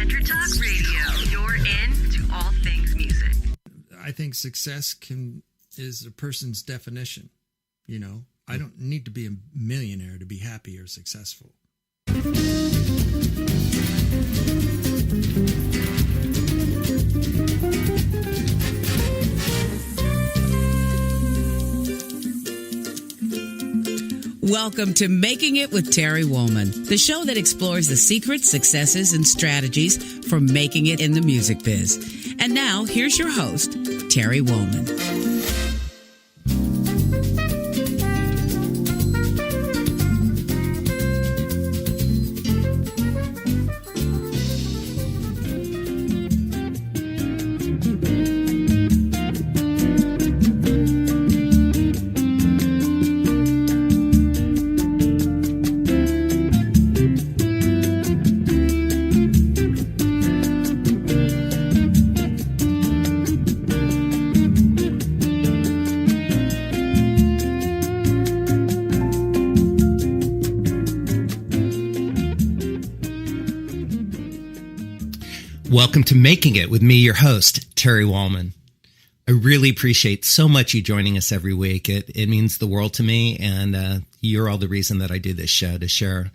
Enter Talk Radio. You're in to all things music. I think success is a person's definition. You know, I don't need to be a millionaire to be happy or successful. Welcome to Making It with Terry Woolman, the show that explores the secrets, successes, and strategies for making it in the music biz. And now, here's your host, Terry Woolman. Welcome to Making It with me, your host, Terry Woolman. I really appreciate so much you joining us every week. It means the world to me, and you're all the reason that I do this show, to share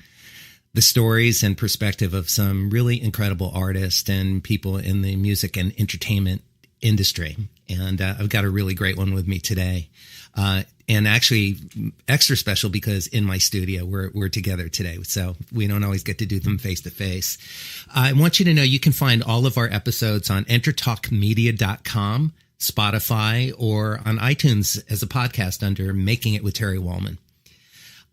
the stories and perspective of some really incredible artists and people in the music and entertainment industry. And I've got a really great one with me today. And actually extra special because in my studio, we're together today. So we don't always get to do them face to face. I want you to know you can find all of our episodes on entertalkmedia.com, Spotify, or on iTunes as a podcast under Making It with Terry Woolman.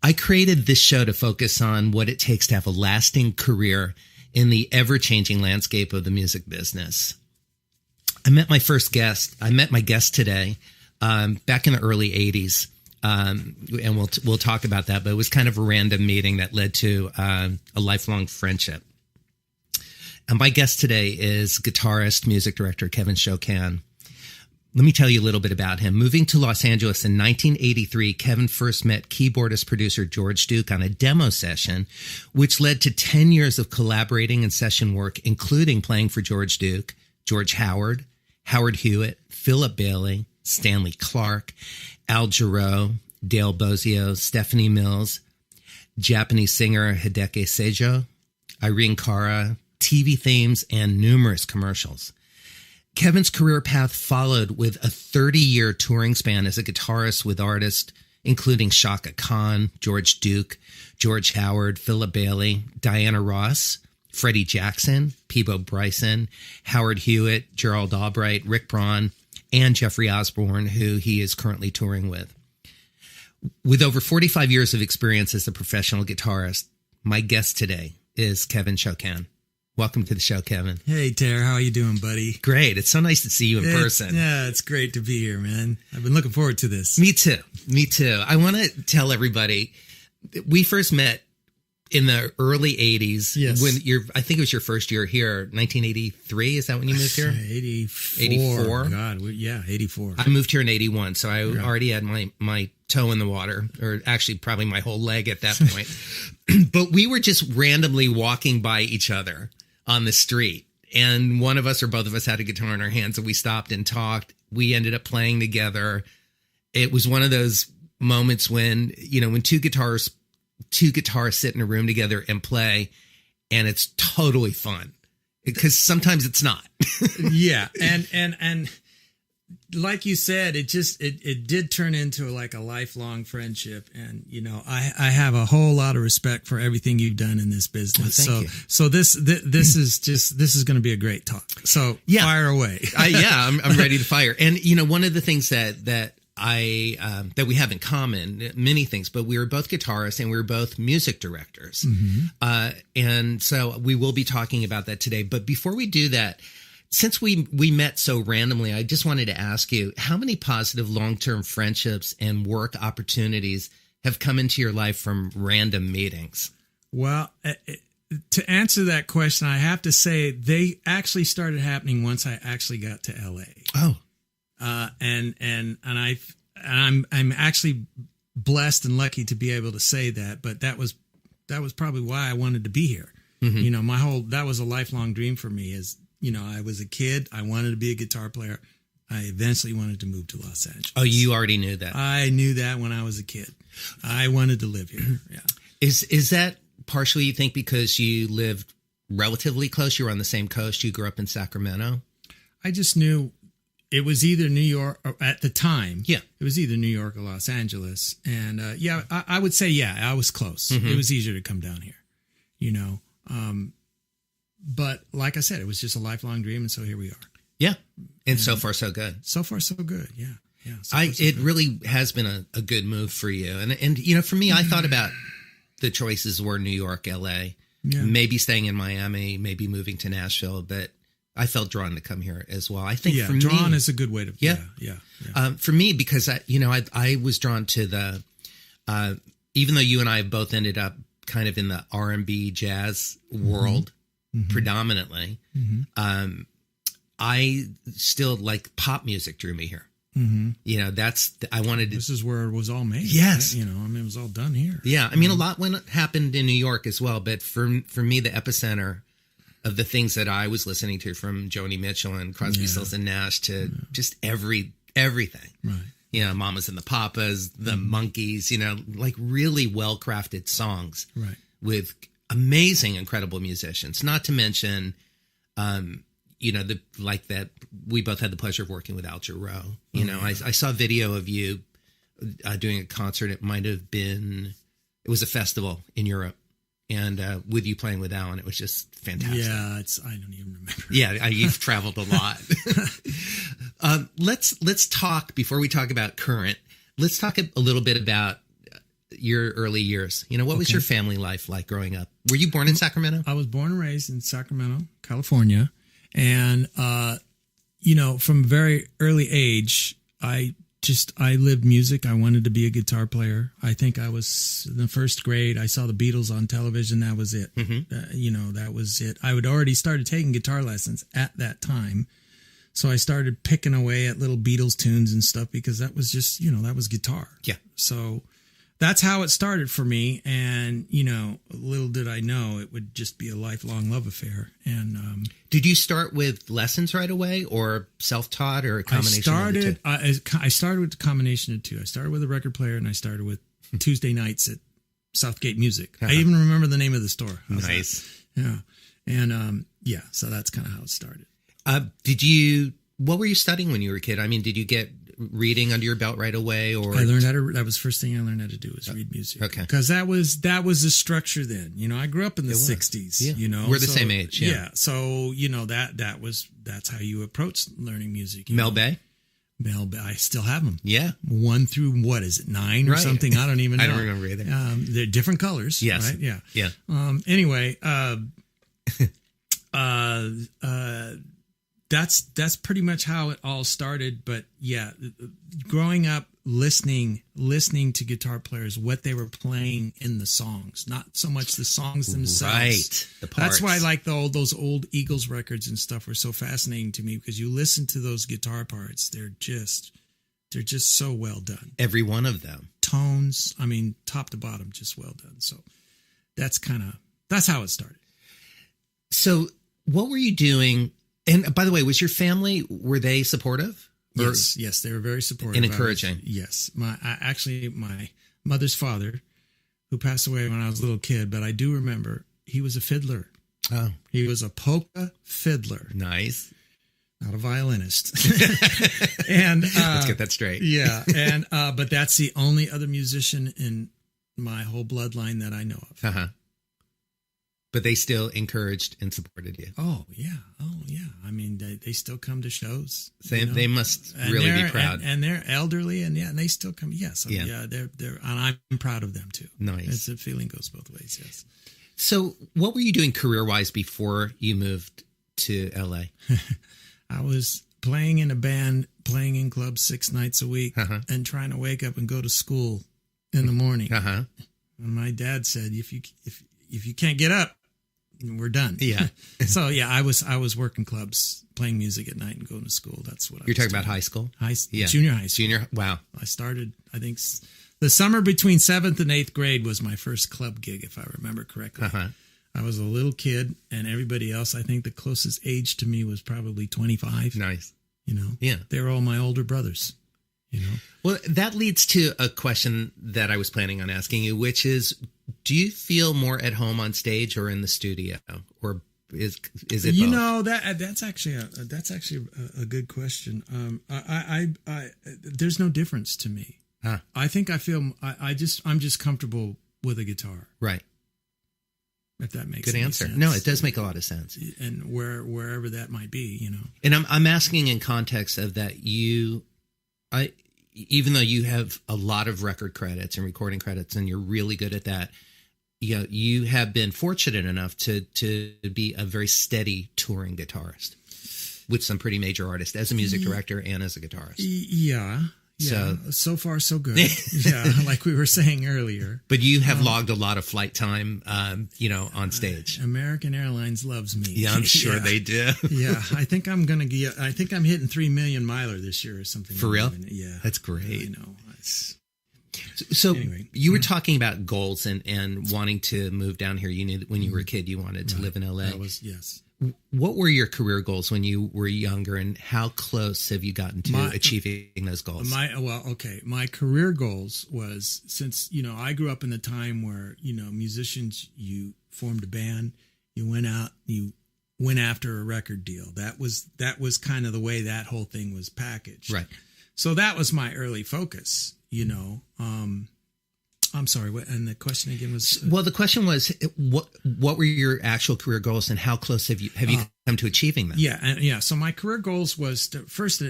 I created this show to focus on what it takes to have a lasting career in the ever-changing landscape of the music business. I met my guest today. Back in the early 80s, and we'll talk about that, but it was kind of a random meeting that led to a lifelong friendship. And my guest today is guitarist, music director Kevin Chokan. Let me tell you a little bit about him. Moving to Los Angeles in 1983, Kevin first met keyboardist producer George Duke on a demo session, which led to 10 years of collaborating and session work, including playing for George Duke, George Howard, Howard Hewitt, Philip Bailey, Stanley Clarke, Al Jarreau, Dale Bozio, Stephanie Mills, Japanese singer Hideke Seijo, Irene Cara, TV themes, and numerous commercials. Kevin's career path followed with a 30-year touring span as a guitarist with artists including Chaka Khan, George Duke, George Howard, Philip Bailey, Diana Ross, Freddie Jackson, Peabo Bryson, Howard Hewitt, Gerald Albright, Rick Braun, and Jeffrey Osborne, who he is currently touring with. With over 45 years of experience as a professional guitarist, my guest today is Kevin Chokan. Welcome to the show, Kevin. Hey, Tara, how are you doing, buddy? Great. It's so nice to see you in person. Yeah, it's great to be here, man. I've been looking forward to this. Me too. I want to tell everybody, we first met in the early 80s. Yes. When I think it was your first year here, 1983. Is that when you moved here? 84. God, 84. I moved here in 81, so I already had my toe in the water, or actually probably my whole leg at that point. But we were just randomly walking by each other on the street, and one of us or both of us had a guitar in our hands, and we stopped and talked. We ended up playing together. It was one of those moments when, when two guitarists sit in a room together and play, and it's totally fun, because sometimes it's not. Yeah. And like you said, it did turn into like a lifelong friendship. And, I have a whole lot of respect for everything you've done in this business. Well, thank you. So this is going to be a great talk. So fire away. I'm ready to fire. And, one of the things that we have in common, many things, but we were both guitarists and we were both music directors. Mm-hmm. And so we will be talking about that today. But before we do that, since we met so randomly, I just wanted to ask you, how many positive long-term friendships and work opportunities have come into your life from random meetings? Well, to answer that question, I have to say they actually started happening once I actually got to LA. Oh. I'm actually blessed and lucky to be able to say that, but that was probably why I wanted to be here. You know, that was a lifelong dream for me. Is, you know, I was a kid. I wanted to be a guitar player. I eventually wanted to move to Los Angeles. Oh, you already knew that. I knew that when I was a kid. I wanted to live here. Yeah. Is that partially, you think, because you lived relatively close? You were on the same coast. You grew up in Sacramento. I just knew it was either New York or, at the time. Yeah. It was either New York or Los Angeles. And I would say, I was close. It was easier to come down here, you know. But like I said, it was just a lifelong dream. And so here we are. Yeah. And so far, so good. So far, so good. Yeah. Yeah. It really has been a good move for you. And, you know, for me, I thought about the choices were New York, LA, maybe staying in Miami, maybe moving to Nashville, but I felt drawn to come here as well. I think for me, drawn is a good way to, yeah. For me, because I was drawn to the, even though you and I both ended up kind of in the R&B jazz world predominantly, I still like pop music drew me here. You know, I wanted to. This is where it was all made. Yes. Right? You know, I mean, it was all done here. Yeah. I mean, a lot happened in New York as well. But for me, the epicenter of the things that I was listening to, from Joni Mitchell and Crosby, Stills and Nash to just everything. Right. You know, Mamas and the Papas, the Monkees, you know, like really well-crafted songs. Right. With amazing, incredible musicians. Not to mention, you know, that we both had the pleasure of working with Al Jarreau. You know, I saw a video of you doing a concert. It was a festival in Europe, and with you playing with Al, and it was just fantastic. Yeah, I don't even remember. Yeah, you've traveled a lot. Let's talk, before we talk about current, let's talk a little bit about your early years. You know, what was your family life like growing up? Were you born in Sacramento? I was born and raised in Sacramento, California. And, you know, from a very early age, I lived music. I wanted to be a guitar player. I think I was in the first grade. I saw the Beatles on television. That was it. You know, that was it. I had already started taking guitar lessons at that time. So I started picking away at little Beatles tunes and stuff, because that was just, you know, that was guitar. Yeah. So that's how it started for me. And, you know, little did I know it would just be a lifelong love affair. And did you start with lessons right away, or self-taught, or a combination of the two? I started with the combination of two. I started with a record player, and I started with Tuesday nights at Southgate Music. I even remember the name of the store. Nice. Yeah. And so that's kind of how it started. What were you studying when you were a kid? I mean, did you get reading under your belt right away, or I learned that was the first thing I learned how to do, was read music. Okay. Because that was the structure then. You know, I grew up in the 60s, you know. We're the same age. Yeah. So, you know, that's how you approach learning music. Mel Bay? Mel Bay. I still have them. Yeah. 1 through, what is it, 9 or something? I don't even know. I don't remember either. They're different colors. Yes. Right? Yeah. Yeah. Anyway, that's pretty much how it all started. But yeah, growing up, listening to guitar players, what they were playing in the songs, not so much the songs themselves. Right. The parts. That's why I like those old Eagles records and stuff were so fascinating to me, because you listen to those guitar parts, they're just so well done. Every one of them. Tones, I mean, top to bottom, just well done. So that's how it started. So what were you doing? And by the way, was your family, were they supportive? Yes, they were very supportive. And encouraging. Yes. My mother's father, who passed away when I was a little kid, but I do remember he was a fiddler. Oh. He was a polka fiddler. Nice. Not a violinist. And let's get that straight. Yeah. And but that's the only other musician in my whole bloodline that I know of. Uh-huh. But they still encouraged and supported you. Oh yeah. I mean, they still come to shows. They must really be proud. And they're elderly, and they still come. Yes, yeah. They're, and I'm proud of them too. Nice. The feeling goes both ways. Yes. So, what were you doing career-wise before you moved to LA? I was playing in a band, playing in clubs 6 nights a week, and trying to wake up and go to school in the morning. And my dad said, if you can't get up, we're done. Yeah. So yeah, I was working clubs, playing music at night and going to school. That's what You're talking about high school? Junior high school. Wow. I started, I think the summer between 7th and 8th grade was my first club gig, if I remember correctly. I was a little kid, and everybody else, I think the closest age to me was probably 25. Nice. Yeah. They were all my older brothers, Well, that leads to a question that I was planning on asking you, which is, do you feel more at home on stage or in the studio, or is it both? That's actually a good question. There's no difference to me. Huh. I think I'm just comfortable with a guitar. Right. If that makes good any answer. sense. No, it does make a lot of sense. And wherever that might be, And I'm asking in context of that even though you have a lot of record credits and recording credits and you're really good at that, you have been fortunate enough to be a very steady touring guitarist with some pretty major artists as a music director and as a guitarist. Yeah. So far so good. Yeah, like we were saying earlier. But you have logged a lot of flight time, on stage. American Airlines loves me. Yeah, I'm sure they do. Yeah, I think I'm hitting 3 million miler this year or something. For real? Yeah, that's great. I know. So anyway. You were talking about goals and wanting to move down here. You knew that when you were a kid, you wanted to live in LA. Yes. What were your career goals when you were younger, and how close have you gotten to achieving those goals? My career goals was, since, I grew up in the time where, musicians, you formed a band, you went out, you went after a record deal. That was kind of the way that whole thing was packaged. Right. So that was my early focus, I'm sorry. And the question again was? Well, the question was, what were your actual career goals, and how close have you come to achieving them? Yeah. So my career goals was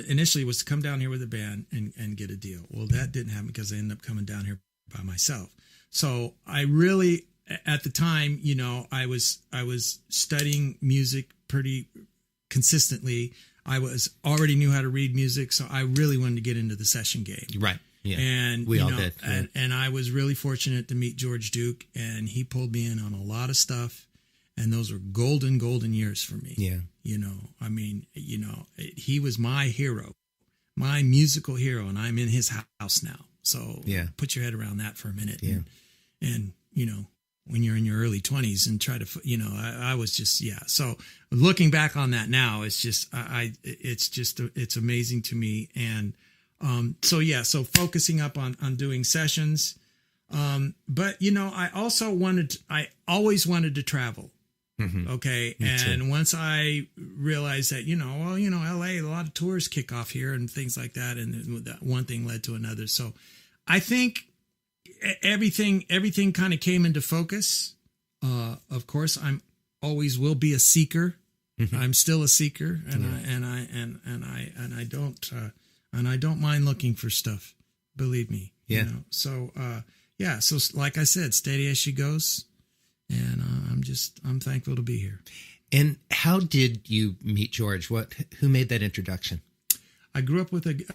initially to come down here with a band and get a deal. Well, that didn't happen because I ended up coming down here by myself. So I really, at the time, I was studying music pretty consistently. I already knew how to read music, so I really wanted to get into the session game. Right. Yeah, and we all did. Yeah. And I was really fortunate to meet George Duke, and he pulled me in on a lot of stuff, and those were golden years for me. Yeah, he was my hero, my musical hero, and I'm in his house now. So put your head around that for a minute. Yeah, and when you're in your early 20s and try to, I was just So looking back on that now, it's just it's amazing to me. And so focusing up on doing sessions. But I always wanted to travel. Mm-hmm. Okay. And once I realized that, LA, a lot of tours kick off here and things like that. And that one thing led to another. So I think everything kind of came into focus. Of course, I'm always will be a seeker. Mm-hmm. I'm still a seeker, and I don't mind looking for stuff. Believe me. Yeah. So like I said, steady as she goes, and I'm thankful to be here. And how did you meet George? Who made that introduction? I grew up with a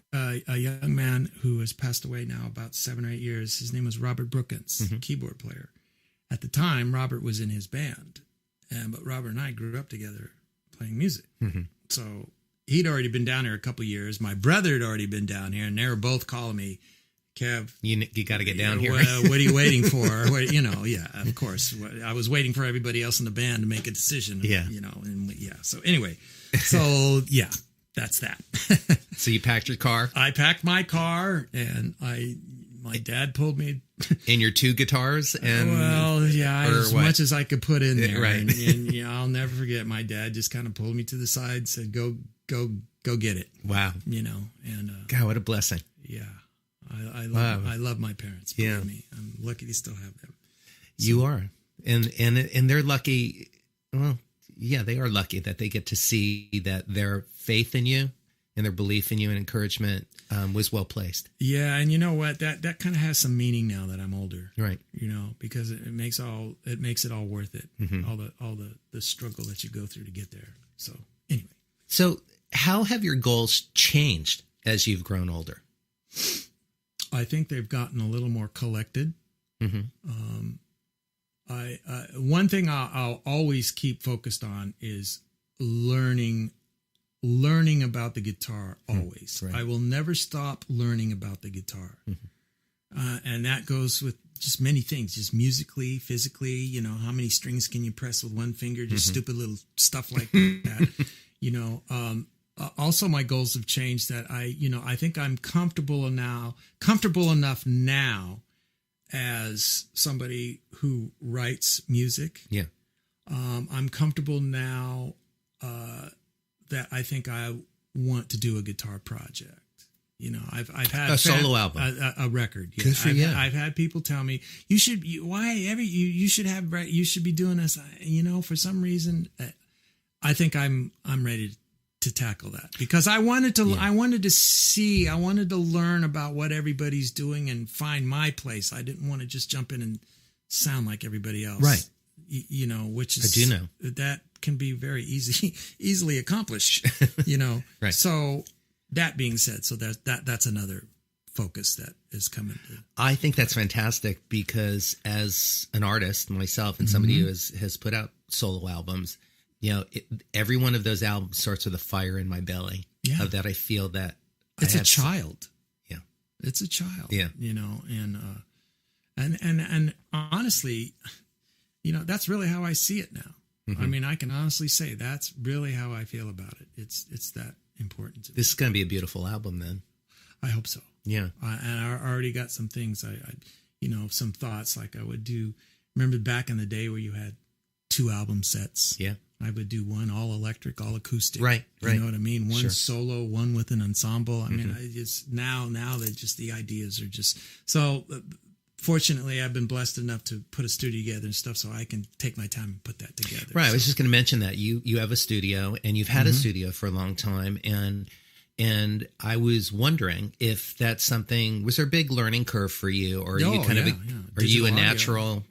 young man who has passed away now about 7 or 8 years. His name was Robert Brookins, mm-hmm. keyboard player. At the time, Robert was in his band, but Robert and I grew up together playing music. Mm-hmm. So he'd already been down here a couple of years. My brother had already been down here, and they were both calling me, Kev, you got to get down here. What are you waiting for? Of course. I was waiting for everybody else in the band to make a decision. Yeah. So anyway, that's that. So you packed your car? I packed my car, and my dad pulled me. And your 2 guitars? Much as I could put in there. Right. And I'll never forget, my dad just kind of pulled me to the side, said, go get it. Wow. And God, what a blessing. Yeah. I love my parents. Believe me. I'm lucky to still have them. So, you are. And they're lucky. Well, yeah, they are lucky that they get to see that their faith in you and their belief in you and encouragement was well placed. Yeah, and you know what? That kind of has some meaning now that I'm older. Right. Because it makes it all worth it. Mm-hmm. All the struggle that you go through to get there. So anyway. So how have your goals changed as you've grown older? I think they've gotten a little more collected. Mm-hmm. One thing I'll always keep focused on is learning about the guitar always. Right. I will never stop learning about the guitar. Mm-hmm. And that goes with just many things, just musically, physically, you know, how many strings can you press with one finger, just stupid little stuff like that, you know. Also my goals have changed that I think I'm comfortable enough now as somebody who writes music. Yeah. I'm comfortable now that I think I want to do a guitar project. You know, I've had a solo album, a record. Yeah. Good for you. I've had people tell me you should be doing this. You know, for some reason, I think I'm ready to tackle that because I wanted to learn about what everybody's doing and find my place. I didn't want to just jump in and sound like everybody else, right? You know, which is I do know that can be very easily accomplished. You know, right? So. That being said, so that's another focus that is coming. I think that's fantastic because as an artist myself and somebody who has put out solo albums, you know, every one of those albums starts with a fire in my belly. Yeah. Of that I feel that it's a child. Yeah. It's a child. Yeah. You know, and honestly, you know, that's really how I see it now. I mean, I can honestly say that's really how I feel about it. It's that important to me. This is going to be a beautiful album then. I hope so. Yeah. And I already got some things I you know, some thoughts like I would do. Remember back in the day where you had 2 album sets? Yeah. I would do one all electric, all acoustic. Right. You know what I mean? One Sure. solo, one with an ensemble. I mean, it's now that just the ideas are just so. Fortunately, I've been blessed enough to put a studio together and stuff, so I can take my time and put that together. Right. So. I was just going to mention that you have a studio and you've had a studio for a long time, and I was wondering if that's something. Was there a big learning curve for you, or are you kind of are you a natural?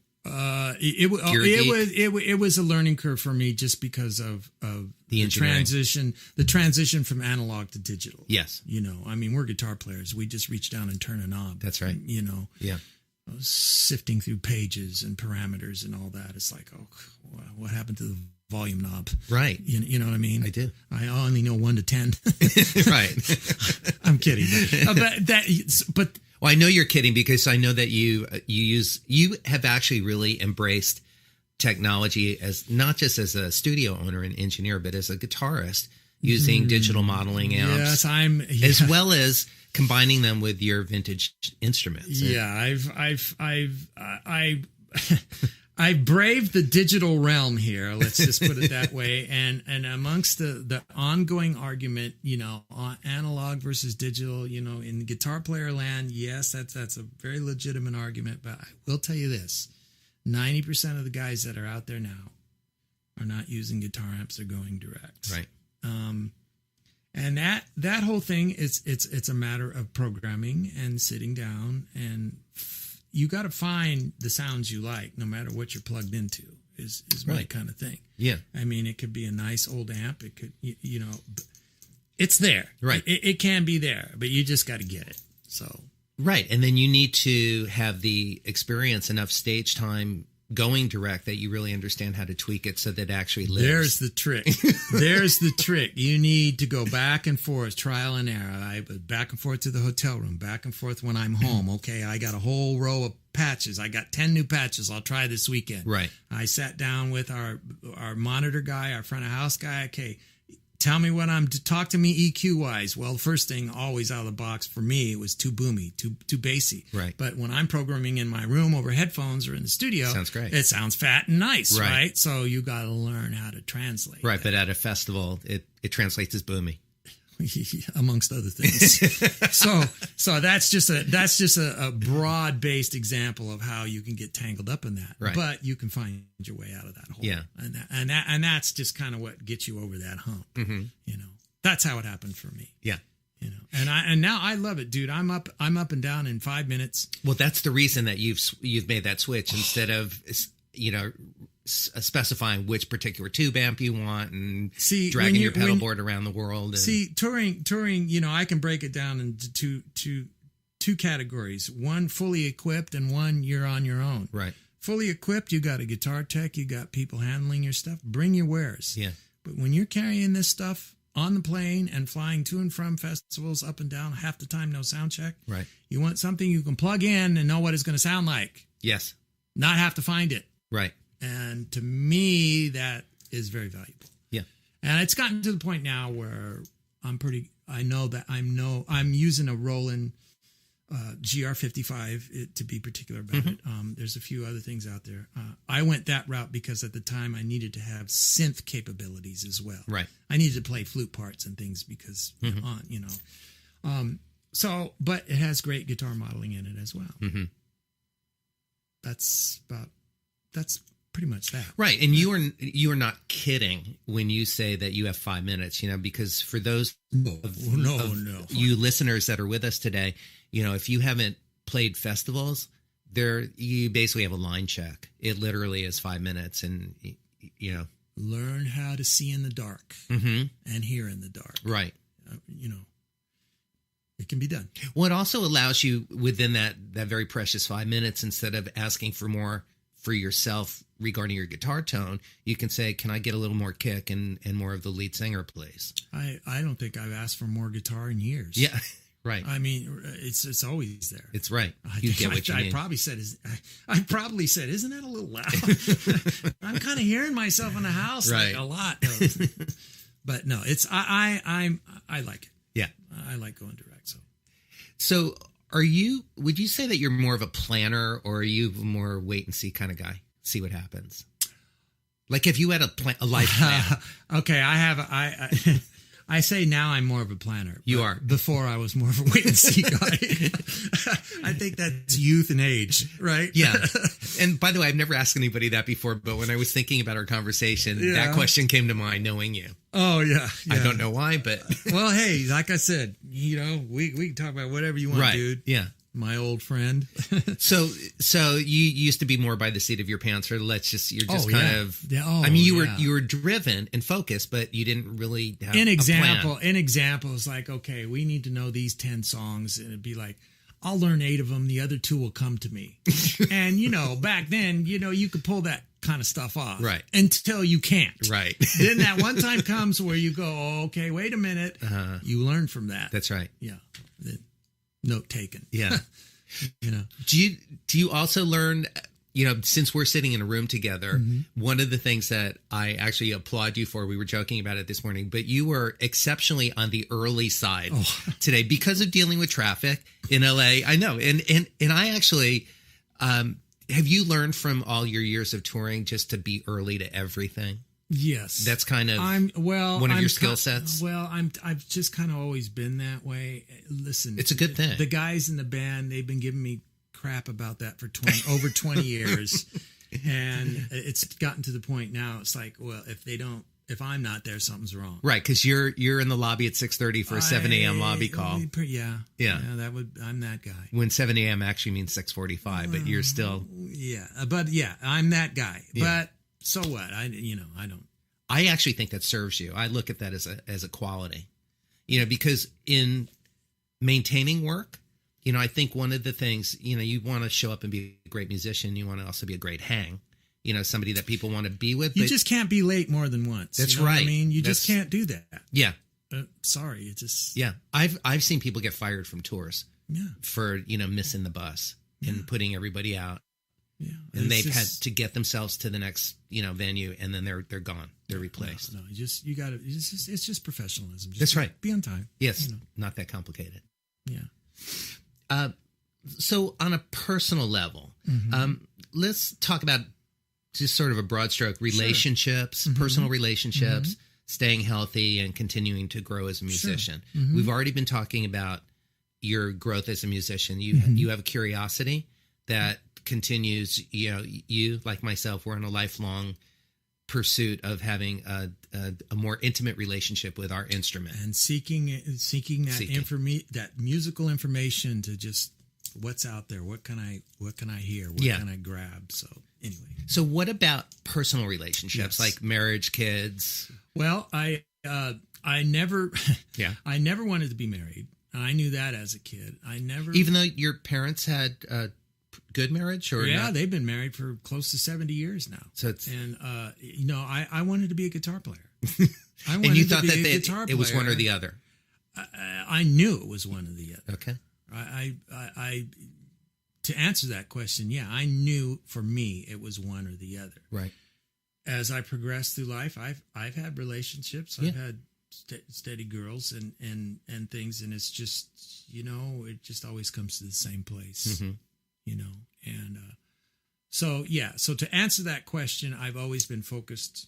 It was a learning curve for me just because of the transition from analog to digital. Yes. You know, I mean, we're guitar players. We just reach down and turn a knob. That's right. You know. Yeah. Sifting through pages and parameters and all that. It's like, oh, what happened to the volume knob? Right. You know what I mean? I do. I only know 1 to 10. Right. I'm kidding. But well, I know you're kidding because I know that you have actually really embraced technology as not just as a studio owner and engineer, but as a guitarist using digital modeling amps. Yes, as well as combining them with your vintage instruments. Yeah, I've braved the digital realm here. Let's just put it that way. And amongst the ongoing argument, you know, on analog versus digital, you know, in guitar player land, yes, that's a very legitimate argument. But I will tell you this: 90% of the guys that are out there now are not using guitar amps; they're going direct. Right. And that whole thing it's a matter of programming and sitting down, and you got to find the sounds you like, no matter what you're plugged into. Is my kind of thing. Yeah, I mean, it could be a nice old amp. It could, you know, it's there. Right. It can be there, but you just got to get it. So right, and then you need to have the experience, enough stage time going direct that you really understand how to tweak it so that it actually lives. There's the trick. There's the trick. You need to go back and forth, trial and error. I back and forth to the hotel room, back and forth when I'm home. Okay, I got a whole row of patches. I got 10 new patches. I'll try this weekend. Right. I sat down with our monitor guy, our front of house guy. Okay, tell me what talk to me EQ wise. Well, the first thing always out of the box for me, it was too boomy, too bassy. Right. But when I'm programming in my room over headphones or in the studio, sounds great. It sounds fat and nice, right? So you got to learn how to translate. Right. But at a festival, it translates as boomy. Amongst other things. so that's just a broad-based example of how you can get tangled up in that. Right. But you can find your way out of that hole. Yeah. And that's just kind of what gets you over that hump. Mm-hmm. You know, that's how it happened for me. Yeah. You know, and now I love it, dude. I'm up and down in 5 minutes. Well, that's the reason that you've made that switch instead of, you know, specifying which particular tube amp you want and dragging your pedal board around the world. Touring, you know, I can break it down into two categories. One fully equipped and one you're on your own. Right. Fully equipped, you got a guitar tech, you got people handling your stuff. Bring your wares. Yeah. But when you're carrying this stuff on the plane and flying to and from festivals up and down, half the time no sound check. Right. You want something you can plug in and know what it's going to sound like. Yes. Not have to find it. Right. And to me, that is very valuable. Yeah. And it's gotten to the point now where I know that I'm using a Roland GR55 to be particular about it. There's a few other things out there. I went that route because at the time I needed to have synth capabilities as well. Right. I needed to play flute parts and things because, but it has great guitar modeling in it as well. That's pretty much that. Right. And you are not kidding when you say that you have 5 minutes, because for those you listeners that are with us today, if you haven't played festivals, you basically have a line check. It literally is 5 minutes, and learn how to see in the dark and hear in the dark. Right. It can be done. Well, it also allows you within that very precious 5 minutes, instead of asking for more for yourself regarding your guitar tone, you can say, can I get a little more kick and more of the lead singer, please? I don't think I've asked for more guitar in years. Yeah. Right. I mean, it's always there. It's right. You get what you mean. I probably said, isn't that a little loud? I'm kind of hearing myself in the house right. like a lot. But no, it's I like it. Yeah. I like going direct. So would you say that you're more of a planner, or are you more wait and see kind of guy? See what happens. Like if you had a life plan. Okay. I say now I'm more of a planner. You are. Before I was more of a wait and see guy. I think that's youth and age, right? Yeah. And by the way, I've never asked anybody that before, but when I was thinking about our conversation, that question came to mind, knowing you. Oh, yeah. I don't know why, but. Well, hey, like I said, we can talk about whatever you want, right. dude. Yeah. My old friend. So you used to be more by the seat of your pants, or you're just you were driven and focused, but you didn't really have an example. a plan. An example is like, okay, we need to know these 10 songs, and it'd be like, I'll learn 8 of them. The other 2 will come to me. And back then, you could pull that kind of stuff off, right? Until you can't, right? Then that one time comes where you go, oh, okay, wait a minute. You learn from that. That's right. Yeah. Note taken. Yeah. Do you also learn, since we're sitting in a room together, one of the things that I actually applaud you for, we were joking about it this morning, but you were exceptionally on the early side today because of dealing with traffic in LA. I know. And I actually, have you learned from all your years of touring just to be early to everything? Yes, that's kind of one of your skill sets. I've just kind of always been that way. Listen, it's a good thing. The guys in the band, they've been giving me crap about that for over 20 years, and it's gotten to the point now. It's like, well, if I'm not there, something's wrong. Right, because you're in the lobby at 6:30 for a 7 a.m. lobby call. Yeah. I'm that guy. When 7 a.m. actually means 6:45, but you're still. Yeah, but yeah, I'm that guy. Yeah. But. So what? I don't. I actually think that serves you. I look at that as a quality, because in maintaining work, I think one of the things, you want to show up and be a great musician. You want to also be a great hang, somebody that people want to be with. You just can't be late more than once. That's right. I mean, you just can't do that. Yeah. Sorry. It just. Yeah. I've seen people get fired from tours. Yeah. For, missing the bus and putting everybody out. Yeah, and they've had to get themselves to the next, venue, and then they're gone. They're replaced. No, you got to. It's just professionalism. That's right. Be on time. Yes, not that complicated. Yeah. So on a personal level, let's talk about just sort of a broad stroke: relationships, personal relationships, staying healthy, and continuing to grow as a musician. Sure. We've already been talking about your growth as a musician. You have a curiosity that continues. You like myself, we're in a lifelong pursuit of having a more intimate relationship with our instrument and seeking that musical information to just what's out there. What can I hear? What can I grab? So anyway. So what about personal relationships, like marriage, kids? Well, I never I never wanted to be married. I knew that as a kid. Even though your parents had good marriage, or not? They've been married for close to 70 years now. So it's, and I wanted to be a guitar player. I wanted And you to thought be that a guitar it was one or player. the other. I knew it was one or the other. Okay. I to answer that question, yeah, I knew for me it was one or the other. Right. As I progressed through life, I've had relationships. I've had steady girls and things, and it's just, it just always comes to the same place, and so to answer that question, I've always been focused.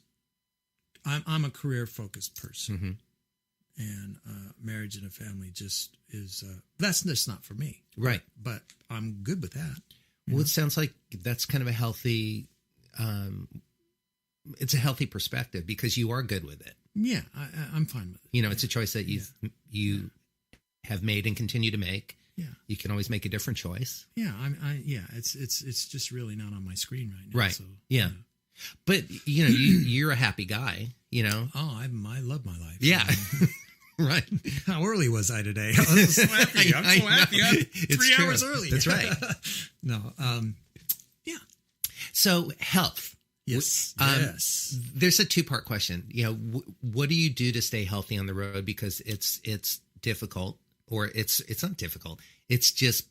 I'm a career focused person, and marriage and a family just is that's just not for me, right? But I'm good with that. Well, it sounds like that's kind of a healthy. It's a healthy perspective because you are good with it. Yeah, I'm fine with it. It's a choice that you have made and continue to make. Yeah, you can always make a different choice. Yeah, it's just really not on my screen right now. Right. So, yeah. But you're a happy guy. Oh, I love my life. Yeah. Right. How early was I today? I was so happy. I'm so happy. I'm it's 3 true. hours early. That's right. No. Yeah. So health. Yes. Yes. There's a 2-part question. What do you do to stay healthy on the road? Because it's difficult, or it's not difficult. It's just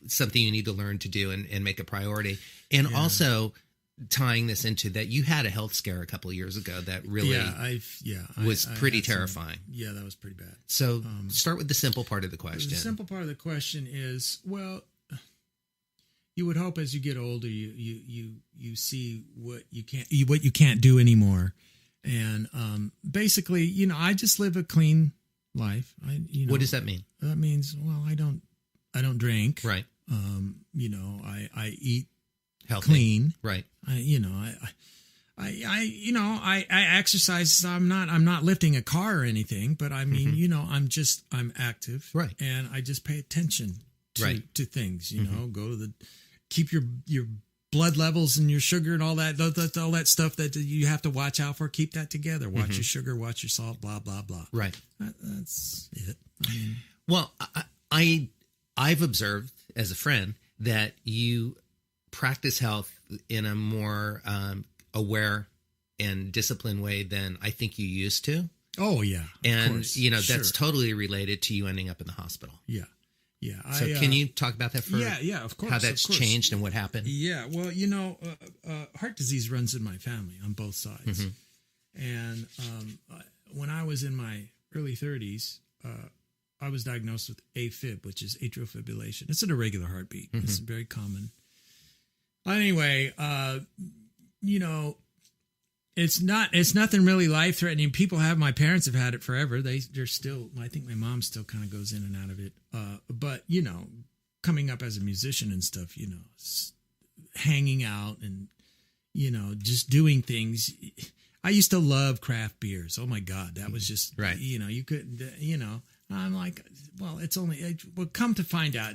something you need to learn to do and make a priority. And also tying this into that, you had a health scare a couple of years ago that really was pretty terrifying. That was pretty bad. So start with the simple part of the question. The simple part of the question is, well, you would hope as you get older, you see what you can't do anymore, and basically, I just live a clean life. What does that mean? That means, well, I don't drink. Right. I eat healthy. Clean. Right. I exercise. I'm not lifting a car or anything, but I mean, I'm active. Right. And I just pay attention to things, go to keep your blood levels and your sugar and all that stuff that you have to watch out for. Keep that together. Watch your sugar, watch your salt, blah, blah, blah. Right. That's it. Well, I've observed as a friend that you practice health in a more aware and disciplined way than I think you used to. Oh, yeah. And, that's totally related to you ending up in the hospital. Yeah. Yeah. So can you talk about that for yeah, of course. How that's changed and what happened? Yeah. Well, heart disease runs in my family on both sides. And when I was in my early 30s, I was diagnosed with AFib, which is atrial fibrillation. It's an irregular heartbeat. It's very common. Anyway, it's nothing really life threatening. My parents have had it forever. They're still, I think my mom still kind of goes in and out of it. But coming up as a musician and stuff, hanging out and, just doing things. I used to love craft beers. Oh my God. That was just, right. You couldn't, I'm like, well, come to find out.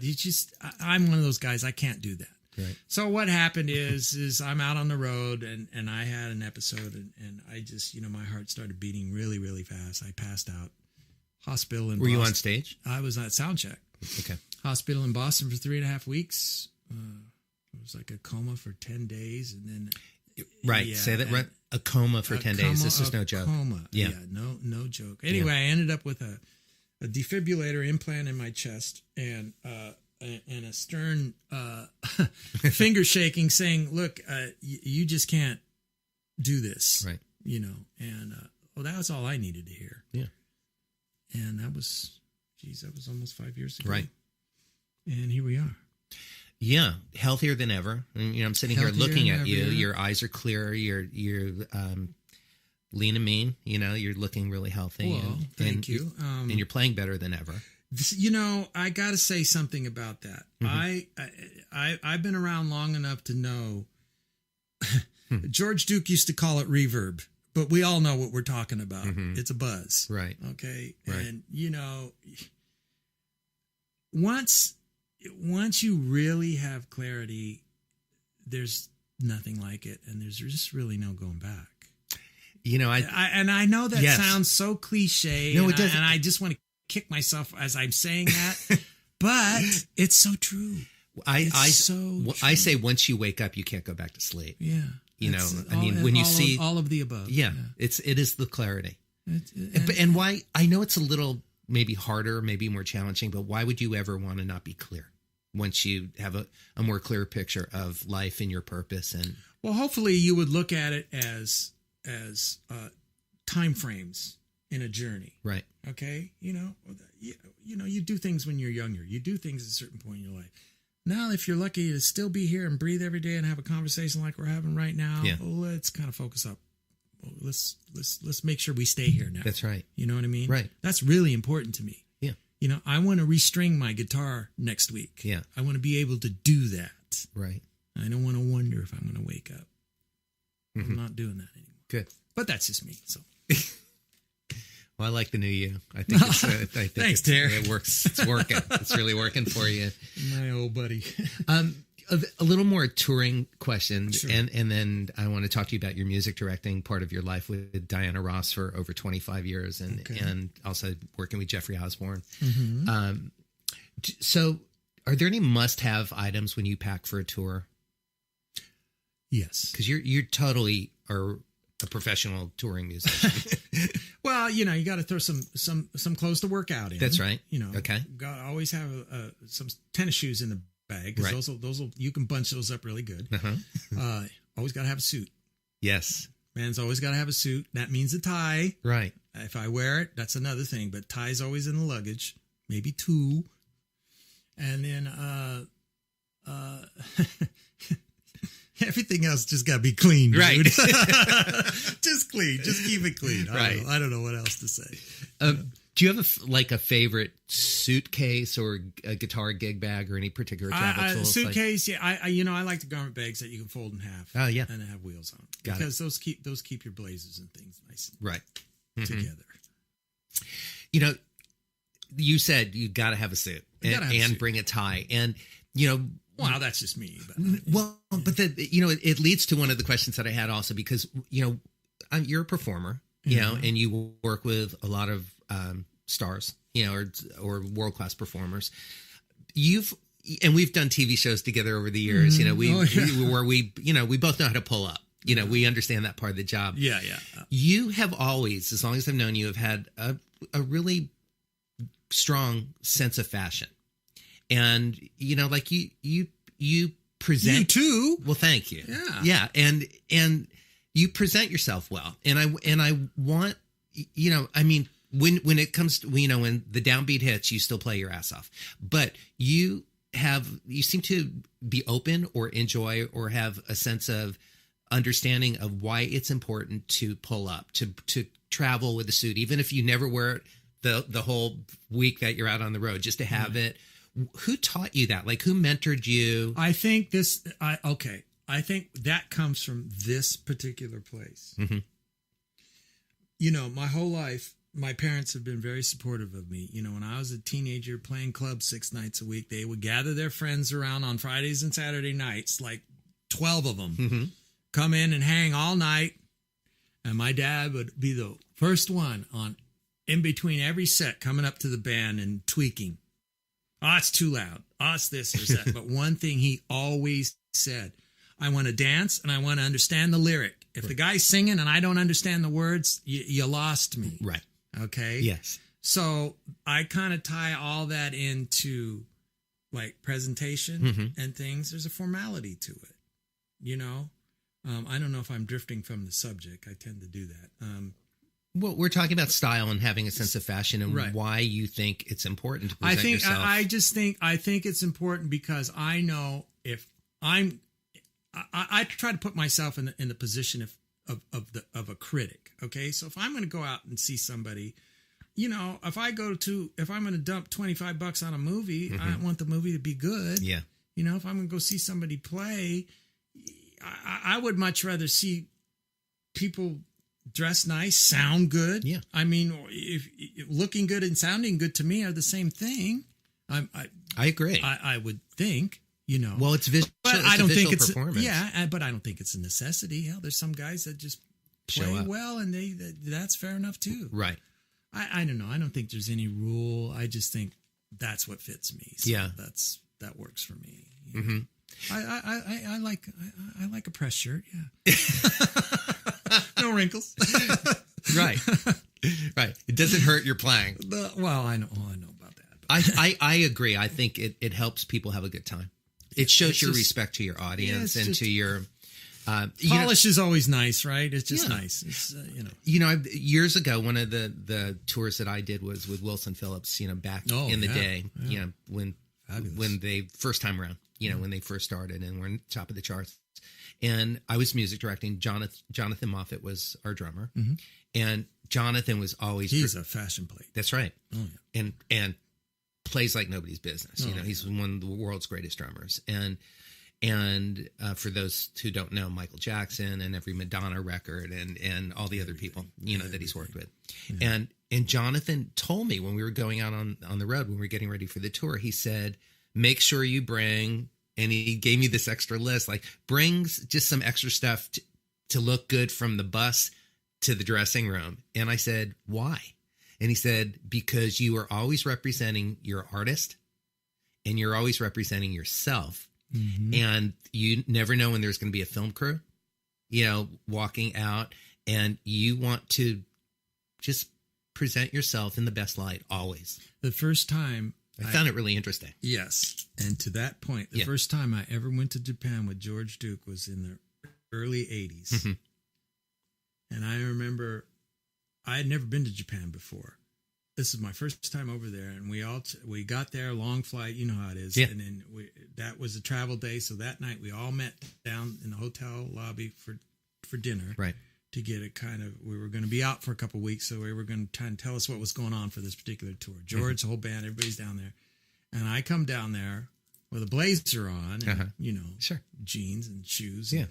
I'm one of those guys. I can't do that. Right. So what happened is I'm out on the road and I had an episode and I just, my heart started beating really, really fast. I passed out. Hospital in Boston. Were you on stage? I was at sound check. Okay. Hospital in Boston for 3.5 weeks. It was like a coma for 10 days and then. Right. Yeah, say that right. A coma for 10 days. This is no joke. Coma. Yeah. No joke. Anyway, I ended up with a defibrillator implant in my chest and a stern finger shaking saying, look, you just can't do this. Right. And that was all I needed to hear. Yeah. And that was almost 5 years ago. Right. And here we are. Yeah. Healthier than ever. And, I'm sitting here looking at you. Yeah. Your eyes are clear. You're lean and mean, you're looking really healthy. Well, thank you. And you're playing better than ever. I got to say something about that. I've been around long enough to know George Duke used to call it reverb, but we all know what we're talking about. It's a buzz. Right. Okay. Right. And, once you really have clarity, there's nothing like it. And there's just really no going back. I know that sounds so cliche. No, it doesn't. And I just want to kick myself as I'm saying that, but it's so true. I say once you wake up, you can't go back to sleep. Yeah. When you see all of the above. Yeah. It is the clarity. And why? I know it's a little maybe harder, maybe more challenging, but why would you ever want to not be clear once you have a more clear picture of life and your purpose? And well, hopefully you would look at it as time frames in a journey. Right. Okay. You do things when you're younger. You do things at a certain point in your life. Now, if you're lucky to still be here and breathe every day and have a conversation like we're having right now, let's kind of focus up. Let's make sure we stay here now. That's right. You know what I mean? Right. That's really important to me. Yeah. I want to restring my guitar next week. Yeah. I want to be able to do that. Right. I don't want to wonder if I'm going to wake up. I'm not doing that anymore. Good. But that's just me. So. Well, I like the new you. I think it's, Thanks, Terry. It works. It's working. It's really working for you. My old buddy. A little more touring question, Sure. and then I want to talk to you about your music directing part of your life with Diana Ross for over 25 years, and also working with Jeffrey Osborne. Mm-hmm. So, are there any must-have items when you pack for a tour? Yes, because you totally are a professional touring musician. Well, you got to throw some clothes to work out in. That's right. Okay. Got to always have some tennis shoes in the bag, because those will you can bunch those up really good. Always got to have a suit. Yes. Man's always got to have a suit. That means a tie. Right. If I wear it, that's another thing. But tie's always in the luggage, maybe two. And then everything else just got to be clean, dude. Right. Just clean. Just keep it clean. I don't know what else to say. Do you have a favorite suitcase or a guitar gig bag or any particular travel tools? Suitcase, I like the garment bags that you can fold in half. Oh, yeah. And have wheels on Got because those keep your blazers and things nice right together. You said you got to have a suit and bring a tie, and Wow, that's just me. But it leads to one of the questions that I had also, because you're a performer, and you work with a lot of stars, or world class performers. We've done TV shows together over the years. Where we both know how to pull up. We understand that part of the job. Yeah. You have always, as long as I've known you, have had a really strong sense of fashion. And, you present. You too. Well, thank you. Yeah. Yeah. And you present yourself well. And I want, when it comes to, when the downbeat hits, you still play your ass off. But you seem to be open or enjoy or have a sense of understanding of why it's important to pull up, to travel with a suit, even if you never wear it the whole week that you're out on the road, just to have it. Who taught you that? Like, who mentored you? I think I think that comes from this particular place. Mm-hmm. My whole life, my parents have been very supportive of me. When I was a teenager playing clubs 6 nights a week, they would gather their friends around on Fridays and Saturday nights, like 12 of them, come in and hang all night. And my dad would be the first one on in between every set, coming up to the band and tweaking. Oh, it's too loud. Oh, it's this or that. But one thing he always said, I want to dance and I want to understand the lyric. If the guy's singing and I don't understand the words, you lost me. Right. Okay? Yes. So I kind of tie all that into like presentation and things. There's a formality to it, I don't know if I'm drifting from the subject. I tend to do that. Well, we're talking about style and having a sense of fashion and why you think it's important to present yourself. I think it's important because I know if I try to put myself in the position of a critic. Okay. So if I'm going to go out and see somebody, if I'm going to dump $25 on a movie, I want the movie to be good. Yeah. If I'm going to go see somebody play, I would much rather see people dress nice, sound good. Yeah. I mean, if looking good and sounding good to me are the same thing. I agree. I would think, Well, it's visual. But I don't think it's performance. but I don't think it's a necessity. Hell, there's some guys that just play well, and that's fair enough too. Right. I don't know. I don't think there's any rule. I just think that's what fits me. So that works for me. Mm-hmm. I like a press shirt. Yeah. No wrinkles. Right. Right. It doesn't hurt your playing. Well, I know about that. I agree. I think it helps people have a good time. It shows your respect to your audience and to your polish is always nice, right? It's just nice. It's, years ago, one of the tours that I did was with Wilson Phillips. Back in the day. Yeah. When they first time around. When they first started and were on top of the charts. And I was music directing. Jonathan Moffat was our drummer, and Jonathan was always he's a fashion plate. That's right. Oh yeah, and plays like nobody's business. He's one of the world's greatest drummers. And for those who don't know, Michael Jackson and every Madonna record and all the other people, that he's worked with. Yeah. And Jonathan told me when we were going out on the road, when we were getting ready for the tour, he said, make sure you bring, and he gave me this extra list, like brings just some extra stuff to look good from the bus to the dressing room. And I said, why? And he said, because you are always representing your artist and you're always representing yourself. Mm-hmm. And you never know when there's going to be a film crew, walking out, and you want to just present yourself in the best light always. The first time I found it really interesting. Yes. And to that point, the first time I ever went to Japan with George Duke was in the early 80s. Mm-hmm. And I remember I had never been to Japan before. This is my first time over there, and we got there, long flight, you know how it is. Yeah. And then that was a travel day, so that night we all met down in the hotel lobby for dinner. Right. To get it we were going to be out for a couple of weeks, so we were going to try and tell us what was going on for this particular tour. George, the whole band, everybody's down there. And I come down there with a blazer on and, sure, jeans and shoes. Yeah.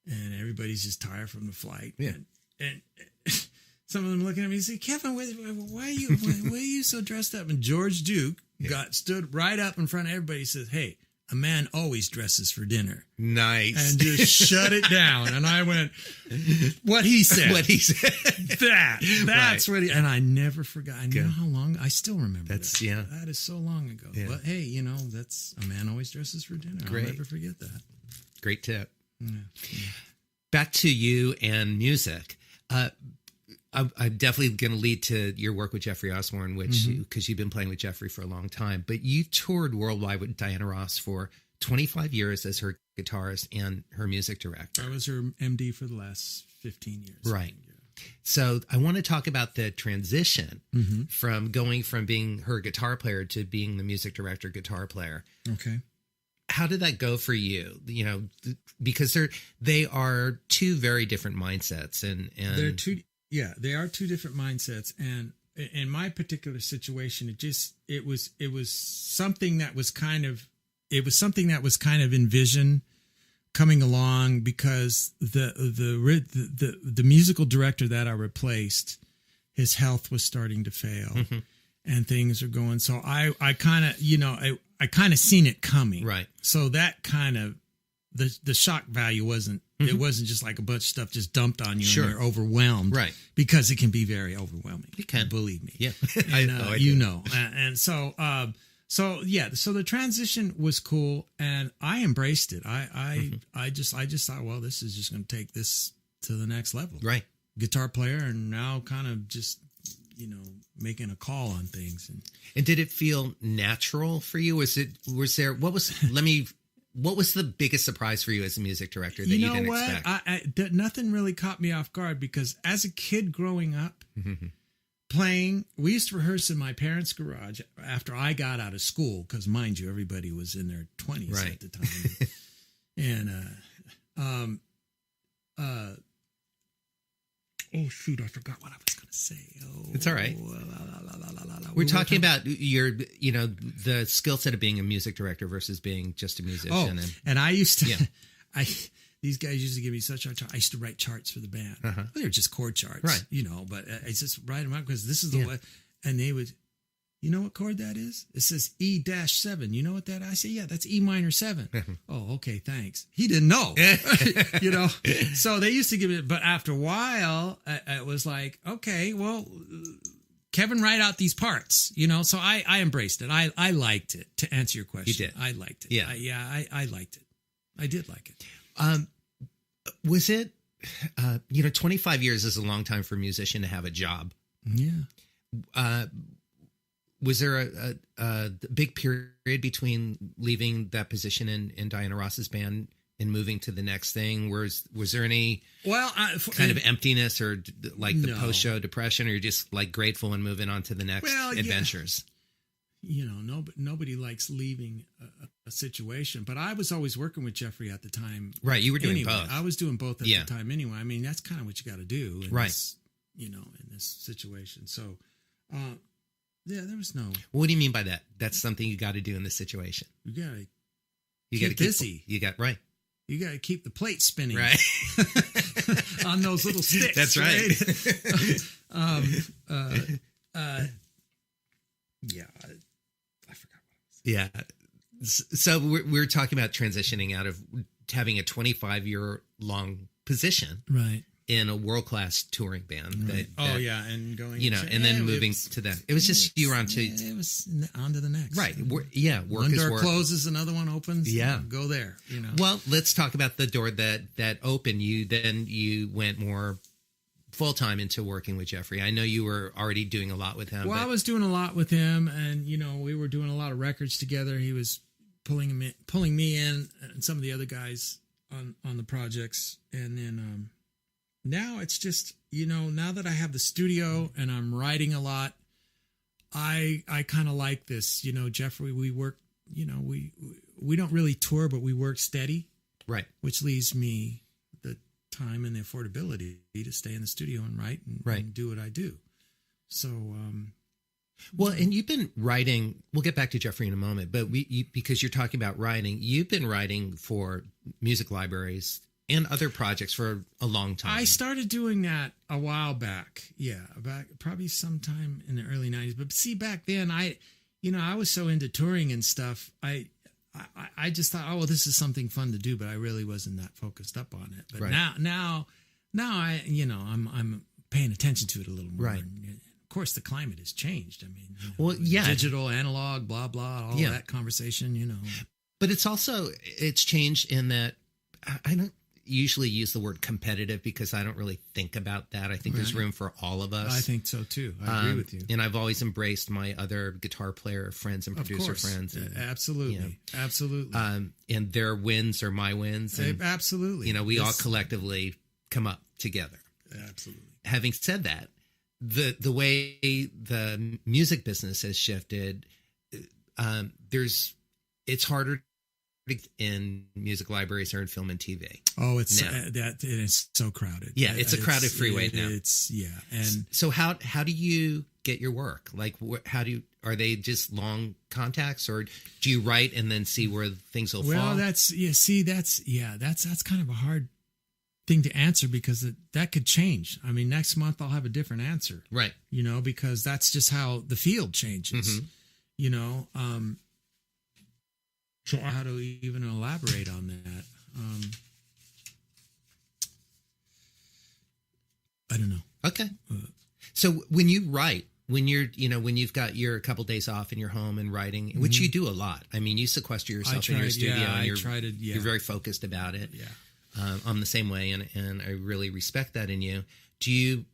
And everybody's just tired from the flight. Yeah. And some of them looking at me and say, Kevin, why are you so dressed up? And George Duke stood right up in front of everybody and said, hey, a man always dresses for dinner. Nice. And just shut it down. And I went, what he said. That's what and I never forgot. I know how long, I still remember that. Yeah. That is so long ago. Yeah. But hey, that's a man always dresses for dinner. Great. I'll never forget that. Great tip. Yeah. Back to you and music. I'm definitely going to lead to your work with Jeffrey Osborne, which because you've been playing with Jeffrey for a long time, but you toured worldwide with Diana Ross for 25 years as her guitarist and her music director. I was her MD for the last 15 years. Right. So I want to talk about the transition from going from being her guitar player to being the music director, guitar player. Okay. How did that go for you? Because they are two very different mindsets, and they're two. Yeah, they are two different mindsets, and in my particular situation, it was something that was kind of envisioned coming along, because the musical director that I replaced, his health was starting to fail, and things are going. So I kind of seen it coming, right? So that kind of the shock value wasn't. It wasn't just like a bunch of stuff just dumped on you and you're overwhelmed. Right. Because it can be very overwhelming. It can. Believe me. Yeah. And, And so the transition was cool, and I embraced it. I just thought, well, this is just going to take this to the next level. Right. Guitar player, and now kind of just, making a call on things. And did it feel natural for you? What was the biggest surprise for you as a music director that you didn't expect? Nothing really caught me off guard, because as a kid growing up, playing, we used to rehearse in my parents' garage after I got out of school, because mind you, everybody was in their 20s at the time. And, oh shoot, I forgot what I was going to say. Oh, it's all right. We're talking about your, the skill set of being a music director versus being just a musician. And I used to, these guys used to give me such a hard time. I used to write charts for the band. Well, they were just chord charts, right? But I just write them out because this is the way. And they would, you know what chord that is? It says E-7. You know what that? I say, yeah, that's E minor 7. Oh, okay, thanks. He didn't know, So they used to give it, but after a while, it was like, okay, well, Kevin, write out these parts, So I embraced it. I liked it. To answer your question, you did. I liked it. Yeah, I liked it. I did like it. Was it 25 years is a long time for a musician to have a job. Yeah. Was there a big period between leaving that position in Diana Ross's band and moving to the next thing? Was there any kind of emptiness or like the post-show depression, or you're just like grateful and moving on to the next adventures? Nobody likes leaving a situation, but I was always working with Jeffrey at the time. Right. You were doing both. I was doing both at the time anyway. I mean, that's kind of what you got to do in this, in this situation. So, there was no. What do you mean by that? That's something you got to do in this situation. You got to keep busy. You got right. You got to keep the plate spinning, right, on those little sticks. That's right. Yeah, I forgot what it was. Yeah, so we're talking about transitioning out of having a 25-year-long position, right, in a world-class touring band. Right. And going, and then moving to that. It was just you were on to. It was on to the next. Right. Work one is door work. closes, another one opens. Yeah. Go there. Well, let's talk about the door that opened. You went more full-time into working with Jeffrey. I know you were already doing a lot with him. Well, I was doing a lot with him, and we were doing a lot of records together. He was pulling me in, and some of the other guys on the projects, and then now it's just now that I have the studio and I'm writing a lot, I kind of like this. Jeffrey, we work. We don't really tour, but we work steady, right? Which leaves me the time and the affordability to stay in the studio and write and do what I do. So, well, and you've been writing. We'll get back to Jeffrey in a moment, but because you're talking about writing, you've been writing for music libraries and other projects for a long time. I started doing that a while back. Yeah, probably sometime in the early 90s. But see, back then, I was so into touring and stuff. I just thought, this is something fun to do, but I really wasn't that focused up on it. But now I, I'm paying attention to it a little more. Right. And of course, the climate has changed. I mean, digital, analog, blah blah, all that conversation. But it's changed in that I don't usually use the word competitive because I don't really think about that. I think there's room for all of us. I think so too. I agree with you. And I've always embraced my other guitar player friends and producer friends. And, absolutely. Absolutely. And their wins are my wins. And, absolutely. We all collectively come up together. Absolutely. Having said that, the way the music business has shifted, it's harder in music libraries or in film and TV. Oh, it's it is so crowded. Yeah, it's a crowded freeway now. And so how do you get your work? Like, are they just long contacts, or do you write and then see where things will fall? Well, that's kind of a hard thing to answer because that could change. I mean, next month I'll have a different answer, right? Because that's just how the field changes. Mm-hmm. So how to even elaborate on that? I don't know. Okay. So when you write, when you've got your couple days off in your home and writing, which you do a lot. I mean, you sequester yourself in your studio and you're very focused about it. Yeah. I'm the same way. And I really respect that in you. Do you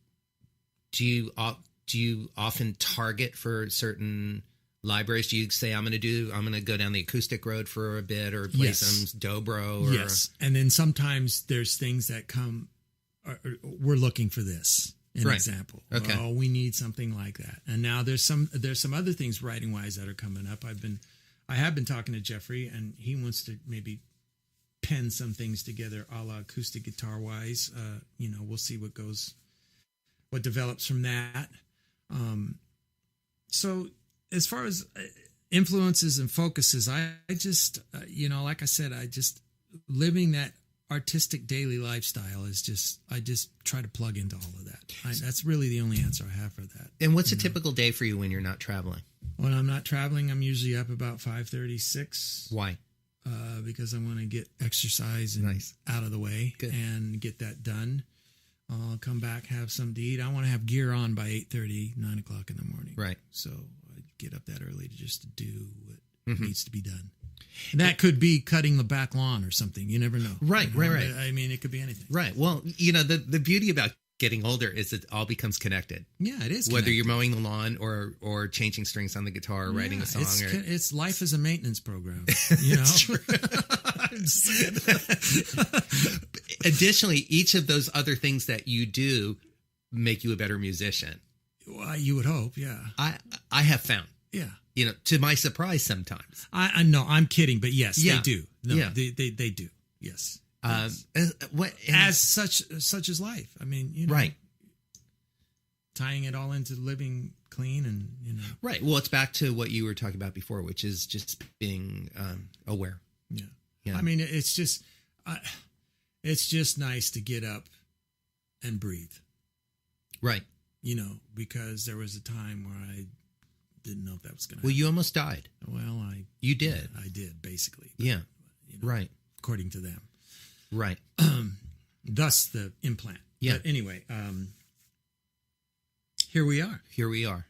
often target for certain libraries? Do you say, I'm going to go down the acoustic road for a bit or play some dobro? Yes. And then sometimes there's things that come, we're looking for this, an example. Okay. Oh, we need something like that. And now there's some other things writing wise that are coming up. I have been talking to Jeffrey and he wants to maybe pen some things together a la acoustic guitar wise. We'll see what develops from that. So, as far as influences and focuses, I just, like I said, I just living that artistic daily lifestyle I just try to plug into all of that. That's really the only answer I have for that. And what's a typical day for you when you're not traveling? When I'm not traveling, I'm usually up about 5:36. Why? Because I want to get exercise and out of the way and get that done. I'll come back, have something to eat. I want to have gear on by 8:30, 9 o'clock in the morning. Right. So I get up that early to do what needs to be done. That could be cutting the back lawn or something. You never know. Right, You know? right. I mean, it could be anything. Right. Well, the beauty about getting older is it all becomes connected. Yeah, it is. Whether you're mowing the lawn or changing strings on the guitar or writing a song. It's life as a maintenance program. You know? I'm saying. Additionally, each of those other things that you do make you a better musician. Well, you would hope, yeah. I have found. Yeah. To my surprise sometimes. I know, I'm kidding, but yes, Yeah. they do. No, Yeah. they do. Yes. What As such is life. I mean, right. Tying it all into living clean and, Right. Well, it's back to what you were talking about before, which is just being aware. Yeah. Yeah. I mean, it's just nice to get up and breathe. Right. Because there was a time where I didn't know if that was going to Well, happen. you almost died. Well, You did. I did, basically. Yeah. Right. According to them. Right. Thus the implant. Yeah. But anyway, here we are. Here we are.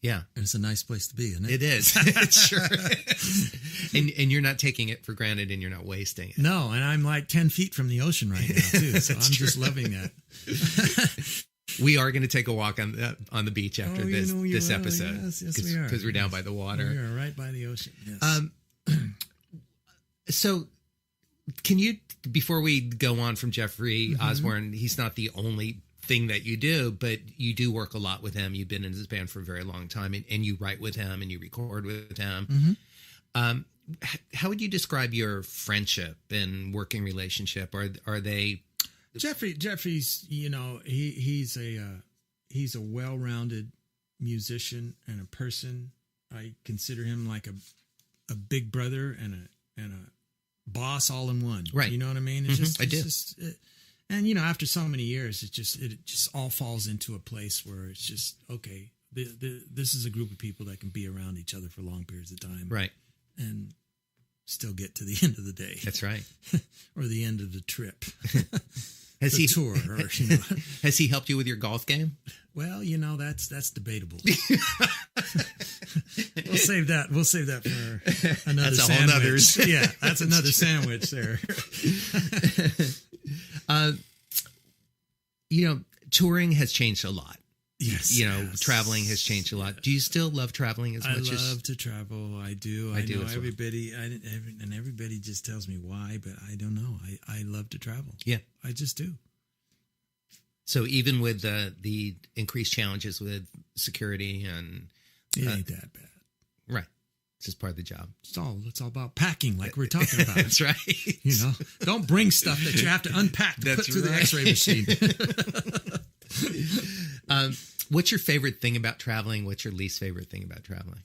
Yeah. And it's a nice place to be, isn't it? It is. It sure is. And you're not taking it for granted and you're not wasting it. No, and I'm like 10 feet from the ocean right now, too. So I'm just loving that. We are going to take a walk on the beach after this episode. Yes, we are. Because we're down by the water. We are right by the ocean. Yes. So can you, before we go on from Jeffrey Osborne, he's not the only thing that you do, but you do work a lot with him. You've been in his band for a very long time, and you write with him and you record with him. How would you describe your friendship and working relationship? Are they... Jeffrey's, he's a well-rounded musician and a person. I consider him like a big brother and a boss all in one. Right. You know what I mean? It's I do. And after so many years, it just all falls into a place where it's just okay. This is a group of people that can be around each other for long periods of time, right, and still get to the end of the day. That's right, or the end of the trip. Has he tour? Or, has he helped you with your golf game? Well, that's debatable. We'll save that. We'll save that for another. That's a sandwich. whole nother. Yeah, that's another sandwich there. Touring has changed a lot. Yes. Traveling has changed a lot. Do you still love traveling as much as... I love to travel. I do. I do know as well. everybody, and everybody just tells me why, but I don't know. I love to travel. Yeah. I just do. So even with the increased challenges with security and... It ain't that bad. Right. It's just part of the job. It's all about packing, like we're talking about. That's right. Don't bring stuff that you have to unpack to put through the X-ray machine. What's your favorite thing about traveling? What's your least favorite thing about traveling?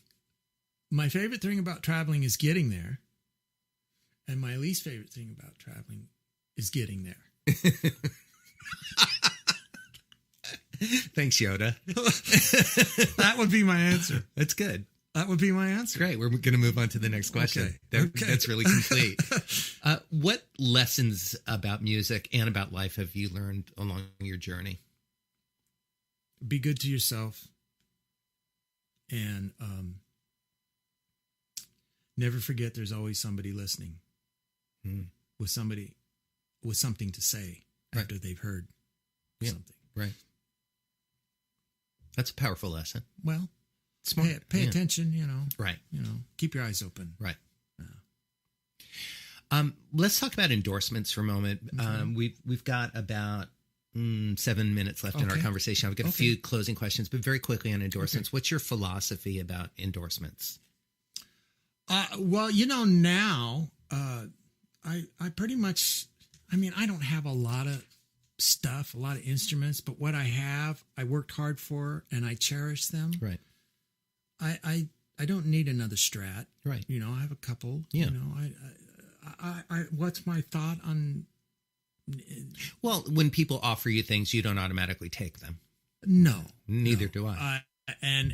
My favorite thing about traveling is getting there. And my least favorite thing about traveling is getting there. Thanks, Yoda. That would be my answer. That's good. That would be my answer. Great. We're going to move on to the next question. Okay. That's really complete. What lessons about music and about life have you learned along your journey? Be good to yourself. And never forget there's always somebody listening with something to say after they've heard something. Right. That's a powerful lesson. Well, smart. Pay attention, Right. Keep your eyes open. Right. Let's talk about endorsements for a moment. We've got about 7 minutes left in our conversation. I've got a few closing questions, but very quickly on endorsements. What's your philosophy about endorsements? Well, now I pretty much, I don't have a lot of stuff, a lot of instruments, but what I have, I worked hard for and I cherish them. Right. I don't need another Strat. Right. I have a couple. Yeah. I what's my thought on? Well, when people offer you things, you don't automatically take them. No. Neither do I. And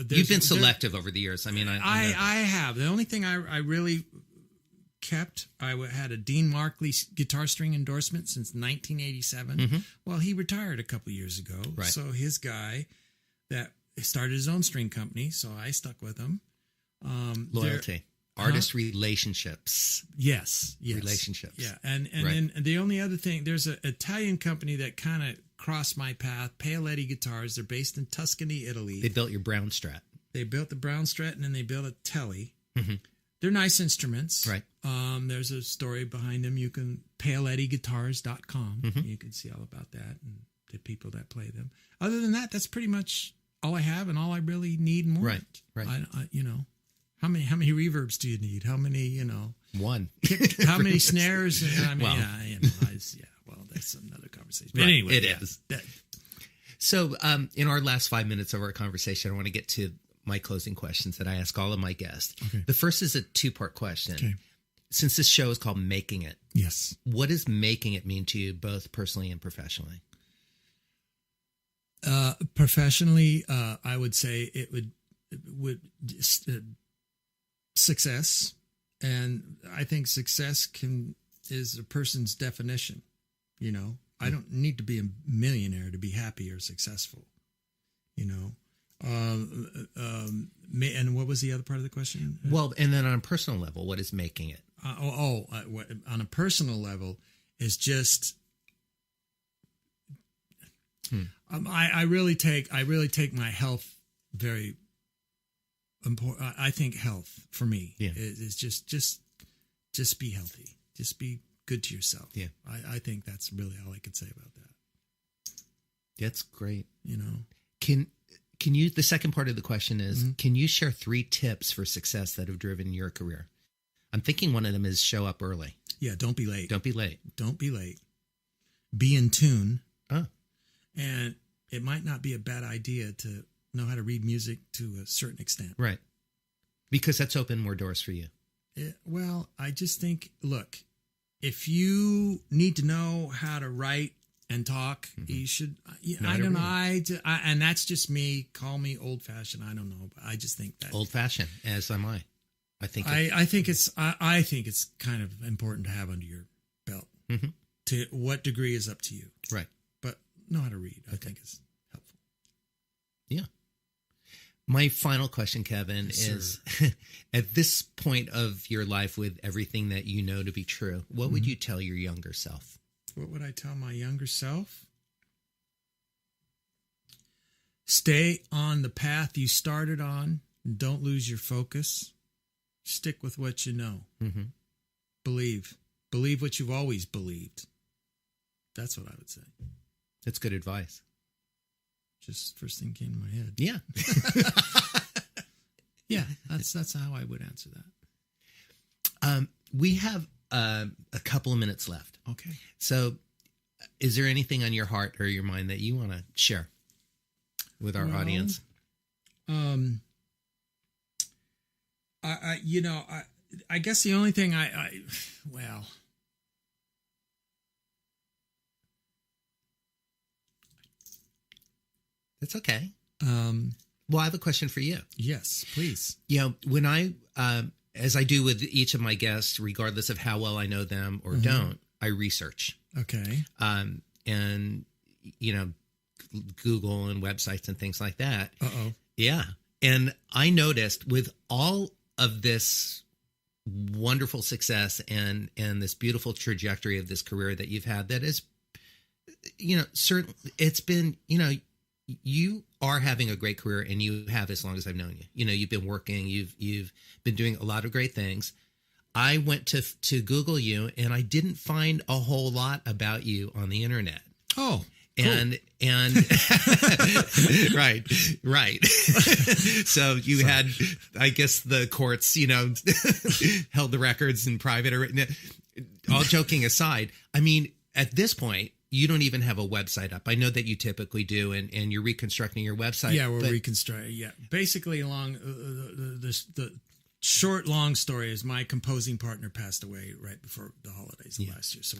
you've been selective over the years. I have. The only thing I really kept, I had a Dean Markley guitar string endorsement since 1987. Well, he retired a couple years ago. Right. So his guy that started his own string company, so I stuck with him. Loyalty. artist relationships. Yes. Relationships. Yeah. And Right. then the only other thing, there's an Italian company that kind of crossed my path, Paoletti Guitars. They're based in Tuscany, Italy. They built your Brown Strat. They built the Brown Strat, and then they built a Telly. Mm-hmm. They're nice instruments. Right. There's a story behind them. You can PaolettiGuitars.com. Mm-hmm. You can see all about that and the people that play them. Other than that, that's pretty much all I have and all I really need more. Right. I how many reverbs do you need? How many, One. how many snares? Well. Well, that's another conversation. But anyway, it is. So, in our last 5 minutes of our conversation, I want to get to my closing questions that I ask all of my guests. Okay. The first is a 2-part question. Okay. Since this show is called Making It, Yes. what does making it mean to you, both personally and professionally? Professionally, I would say it would success, and I think success is a person's definition. I don't need to be a millionaire to be happy or successful. And what was the other part of the question? Well, and then on a personal level, what is making it? On a personal level, is just. I really take my health very important. I think health for me is just be healthy. Just be good to yourself. Yeah. I think that's really all I could say about that. That's great. Can you, the second part of the question is, can you share 3 tips for success that have driven your career? I'm thinking one of them is show up early. Yeah. Don't be late. Don't be late. Don't be late. Be in tune. Oh. And it might not be a bad idea to know how to read music to a certain extent. Right. Because that's opened more doors for you. Well, I just think, look, if you need to know how to write and talk, you should. I don't know. And that's just me. Call me old fashioned. I don't know, but I just think that old fashioned, as am I. I think it's kind of important to have under your belt. Mm-hmm. To what degree is up to you. Right. But know how to read. I think is helpful. Yeah. My final question, Kevin, is at this point of your life with everything that you know to be true, what would you tell your younger self? What would I tell my younger self? Stay on the path you started on. Don't lose your focus. Stick with what you know. Mm-hmm. Believe what you've always believed. That's what I would say. That's good advice. Just first thing came to my head. Yeah. Yeah, that's how I would answer that. We have a couple of minutes left. Okay. So is there anything on your heart or your mind that you want to share with our audience? I guess the only thing That's okay. Well, I have a question for you. Yes, please. When I, as I do with each of my guests, regardless of how well I know them or don't, I research. Okay. And, Google and websites and things like that. Uh-oh. Yeah. And I noticed with all of this wonderful success and this beautiful trajectory of this career that you've had, that is, certainly it's been, you are having a great career, and you have as long as I've known you. You've been working, you've been doing a lot of great things. I went to Google you, and I didn't find a whole lot about you on the internet. Oh, and right. So you had, I guess, the courts, held the records in private. All joking aside, I mean, at this point, you don't even have a website up. I know that you typically do, and you're reconstructing your website. Yeah, we're reconstructing. Yeah, basically, along the long story is my composing partner passed away right before the holidays of last year. So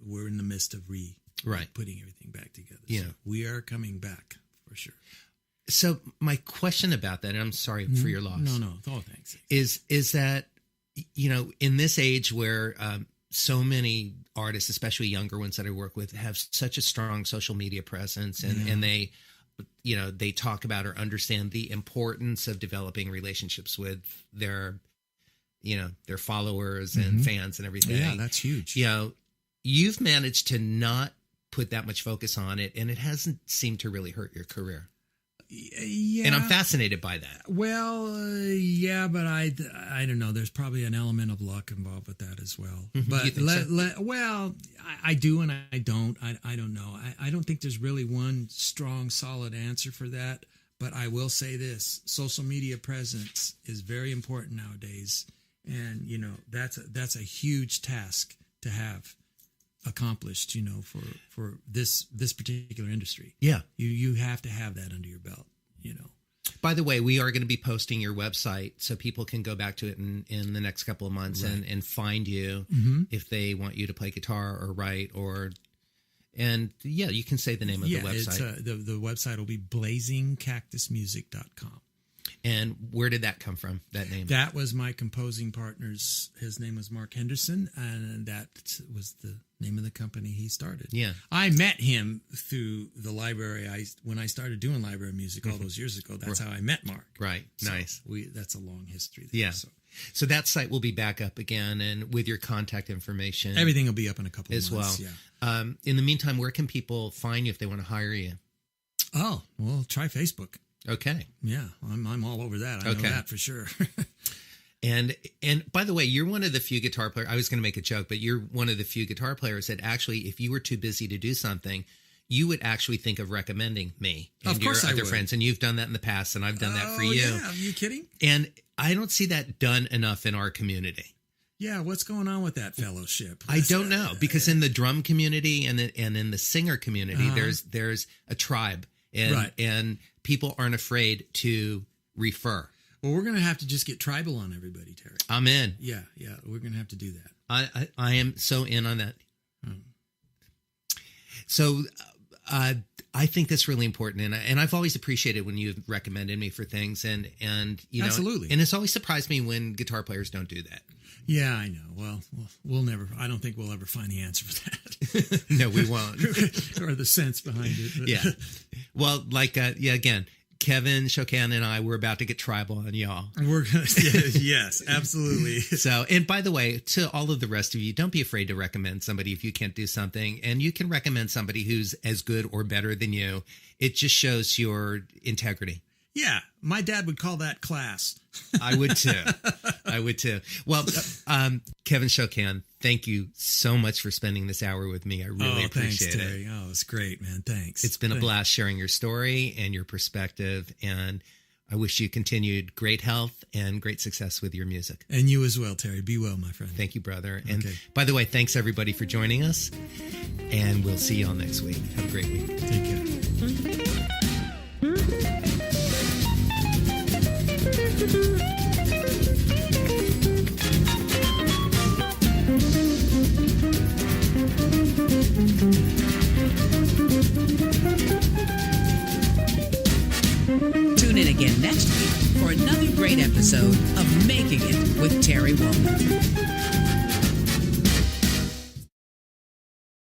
we're in the midst of putting everything back together. Yeah, so we are coming back for sure. So my question about that, and I'm sorry for your loss. No. Oh, thanks. Is that in this age where so many artists, especially younger ones that I work with, have such a strong social media presence, and they, they talk about or understand the importance of developing relationships with their their followers and fans and everything. Yeah, that's huge. You've managed to not put that much focus on it, and it hasn't seemed to really hurt your career. Yeah. And I'm fascinated by that. Well, yeah, but I don't know. There's probably an element of luck involved with that as well. But You think so? I do and I don't. I don't know. I don't think there's really one strong, solid answer for that. But I will say this: social media presence is very important nowadays, and that's a huge task to have accomplished, for this particular industry. Yeah. You have to have that under your belt, By the way, we are going to be posting your website so people can go back to it in the next couple of months and find you if they want you to play guitar or write and you can say the name of the website. It's, the website will be blazingcactusmusic.com. And where did that come from, that name? That was my composing partner's. His name was Mark Henderson, and that was the name of the company he started. Yeah. I met him through the library. When I started doing library music all those years ago, that's how I met Mark. Right. So nice. That's a long history there. Yeah. So that site will be back up again, and with your contact information. Everything will be up in a couple of as months. well. Yeah. In the meantime, where can people find you if they want to hire you? Oh, well, try Facebook. Okay. Yeah, I'm all over that. I know that for sure. And by the way, you're one of the few guitar players. I was going to make a joke, but you're one of the few guitar players that actually, if you were too busy to do something, you would actually think of recommending me and of course your other I would. friends. And you've done that in the past, and I've done that for you. Yeah, are you kidding? And I don't see that done enough in our community. Yeah, what's going on with that fellowship? I don't know, because in the drum community and in the singer community, there's a tribe, and people aren't afraid to refer. Well, we're going to have to just get tribal on everybody, Terry. I'm in. Yeah, we're going to have to do that. I am so in on that. So I think that's really important, and I've always appreciated when you've recommended me for things, and Absolutely. And it's always surprised me when guitar players don't do that. Yeah, I know. Well, we'll never. I don't think we'll ever find the answer for that. No, we won't. Or the sense behind it. But. Yeah. Well, again, Kevin, Chokan, and I, we're about to get tribal on y'all. We're gonna. Yes, absolutely. So, and by the way, to all of the rest of you, don't be afraid to recommend somebody if you can't do something, and you can recommend somebody who's as good or better than you. It just shows your integrity. Yeah, my dad would call that class. I would too. Well, Kevin Chokan, thank you so much for spending this hour with me. I really appreciate thanks, it. Terry. Oh, it's great, man. Thanks. It's been a blast sharing your story and your perspective, and I wish you continued great health and great success with your music. And you as well, Terry. Be well, my friend. Thank you, brother. And by the way, thanks everybody for joining us, and we'll see y'all next week. Have a great week. Take care. Tune in again next week for another great episode of Making It with Terry Woolman.